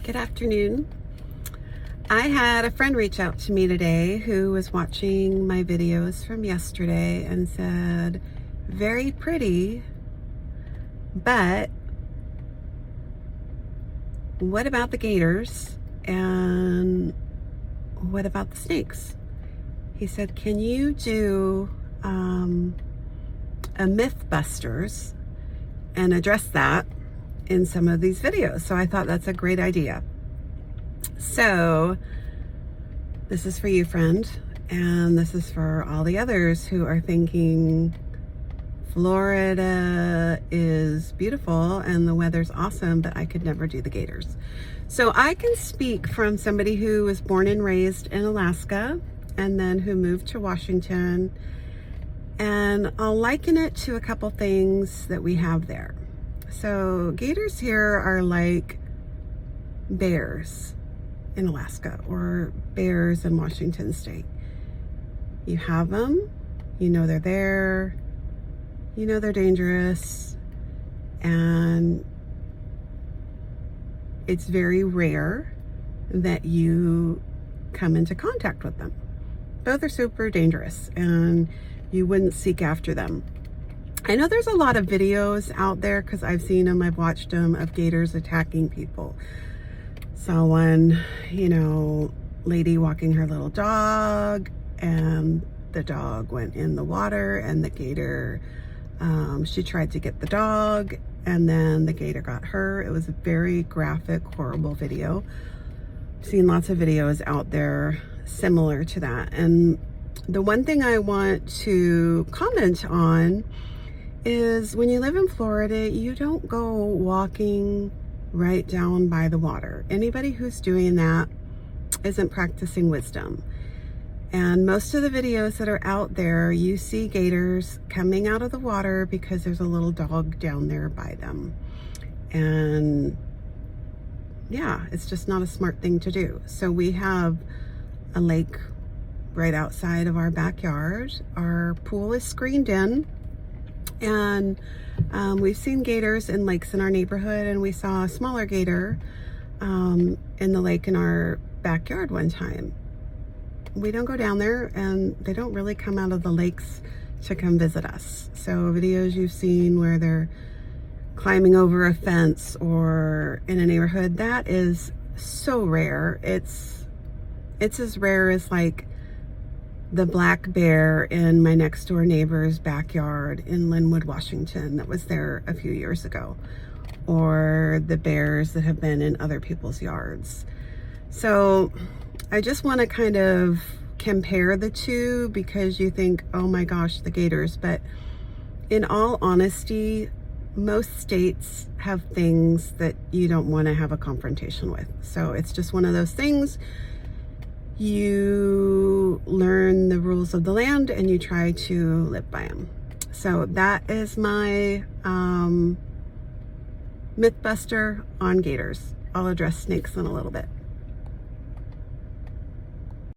Good afternoon. I had a friend reach out to me today who was watching my videos from yesterday and said, very pretty, but what about the gators and what about the snakes? He said, can you do a Mythbusters and address that in some of these videos? So I thought that's a great idea. So this is for you, friend, and this is for all the others who are thinking Florida is beautiful and the weather's awesome, but I could never do the gators. So I can speak from somebody who was born and raised in Alaska and then who moved to Washington, and I'll liken it to a couple things that we have there. So gators here are like bears in Alaska or bears in Washington state. You have them, you know they're there, you know they're dangerous, and it's very rare that you come into contact with them. Both are super dangerous and you wouldn't seek after them. I know there's a lot of videos out there because I've seen them, I've watched them, of gators attacking people. Saw one, lady walking her little dog, and the dog went in the water, and the gator, she tried to get the dog, and then the gator got her. It was a very graphic, horrible video. I've seen lots of videos out there similar to that. And the one thing I want to comment on is when you live in Florida, you don't go walking right down by the water. Anybody who's doing that isn't practicing wisdom. And most of the videos that are out there, you see gators coming out of the water because there's a little dog down there by them. And yeah, it's just not a smart thing to do. So we have a lake right outside of our backyard. Our pool is screened in, and we've seen gators in lakes in our neighborhood, and we saw a smaller gator in the lake in our backyard one time. We don't go down there, and they don't really come out of the lakes to come visit us. So videos you've seen where they're climbing over a fence or in a neighborhood, that is so rare. It's as rare as like the black bear in my next door neighbor's backyard in Linwood, Washington, that was there a few years ago, or the bears that have been in other people's yards. So I just want to kind of compare the two, because you think, oh my gosh, the gators, but in all honesty, most states have things that you don't want to have a confrontation with. So it's just one of those things. You learn the rules of the land and you try to live by them. So that is my Mythbuster on gators. I'll address snakes in a little bit.